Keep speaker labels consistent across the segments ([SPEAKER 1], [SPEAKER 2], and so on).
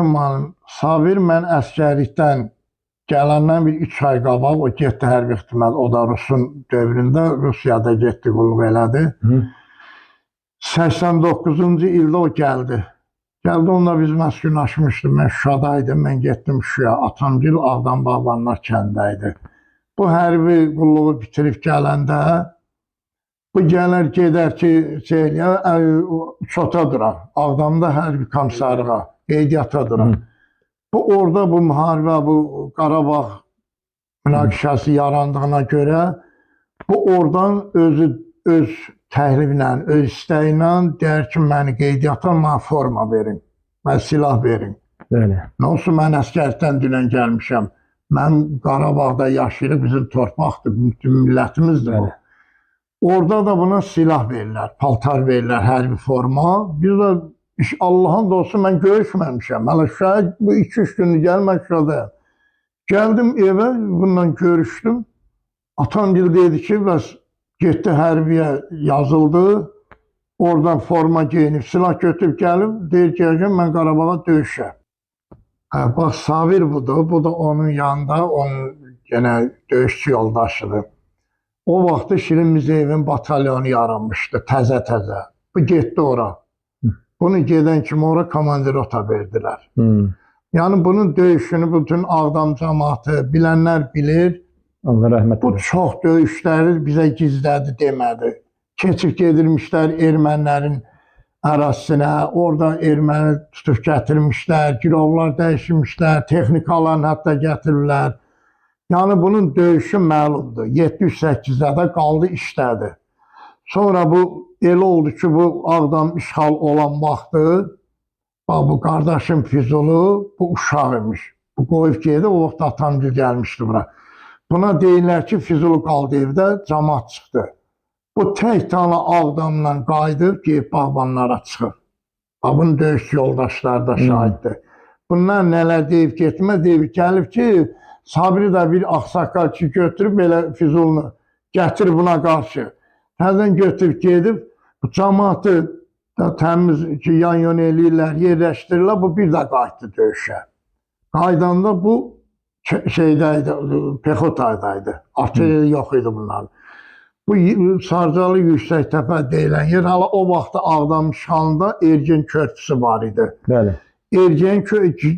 [SPEAKER 1] Rəhim müəllim, Sabir mən əsgərlikdən gələndən bir 3 ay qabaq o getdi hərbi ixtimal, o da Rusun dövründə Rusiyada getdi, qulluq elədi. 89-cu ildə o gəldi. Gəldi, onunla biz məskunlaşmışdıq, mən Şuşadaydım, mən getdim Şuşaya, Atamgil Ağdam Bağbanlar kəndəydi. Bu hərbi qulluğu bitirib gələndə, bu gələr gedər ki, çota durar, Ağdamda hərbi komissarlığa, qeydiyyata durar. Bu orada bu müharibə, bu Qarabağ münaqişəsi yarandığına görə, bu oradan öz təhliflə, öz istəyinlə deyər ki, məni qeydiyyata mənə forma verin, mənə silah verin. Nə olsun, mən əsgərlikdən dünən gəlmişəm. Mən Qarabağda yaşayırıq, bizim torpaqdır, bütün millətimizdir bu. Orada da buna silah verirlər, paltar verirlər, hərbi forma. Biz də Allah'ın da olsun, mən görüşməmişəm. Hələ şahid bu 2-3 gündür gəlmə Şuşadayım. Gəldim evə, bununla görüşdüm. Atamgil dedi ki, bəs getdi hərbiyə yazıldı. Oradan forma geyinib, silah götürüb gəlib, deyir ki, mən Qarabağa döyüşəm. Bax, Sabir budur, bu da onun yanında, onun yenə döyüşçü yoldaşıdır. O vaxtı Şirin Mizeyevin batalyonu yaranmışdı, təzə-təzə. Bu getdi ora. Bunu gedən kimi ora komandirota verdilər. Yəni bunun döyüşünü bütün Ağdam cəmaatı bilənlər bilir.
[SPEAKER 2] Allah rəhmət eləsin.
[SPEAKER 1] Bu çox döyüşləri bizə gizlədi demədi. Keçib gedirmişlər ermənilərin ərazisinə, orada erməni tutub gətirmişlər, girovlar dəyişmişlər, texnikalarını hətta gətirirlər. Yəni bunun döyüşü məlumdur. 708-də də qaldı işlədi. Sonra bu elə oldu ki, bu Ağdam işğal olan vaxtı, bu qardaşım Füzuli, bu uşaq imiş. Bu qoyub geydi, o vaxt Atamgil gəlmişdi bura. Buna deyirlər ki, Füzuli qaldı evdə, cəmaat çıxdı. Bu tək tane Ağdamla qayıdıb, geyib bağbanlara çıxır. Bunun döyüş yoldaşları da şahiddir. Bunlar nələr deyib getmə, deyib gəlib ki, Sabiri də bir ağsaqqal ki, götürüb belə Füzulini gətirib buna qarşı. Həzən götürüb gedib, bu cəmaatı da təmiz ki, yan-yon eləyirlər, yerləşdirirlər, bu bir də qayıtdı döyüşə. Qaydanda bu şeydəydi, Pexotaydaydı, artilleriya yox idi bunların. Bu Sarcalı Yüksəktəpə deyilən yer, hala o vaxtda Ağdam işğalında Ergin körpüsü var idi.
[SPEAKER 2] Bəli.
[SPEAKER 1] Ergin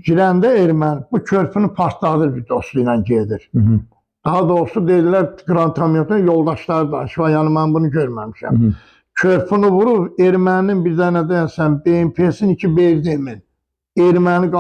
[SPEAKER 1] girəndə erməni bu körpünü partladır bir dostu ilə gedir. Daha doğrusu deyirlər, Qrantamyotun yoldaşları da, yəni mən bunu görməmişəm. Körpünü vurub, erməninin bir dənə deyəsən, BMP-sin 2 Berdemin, erməni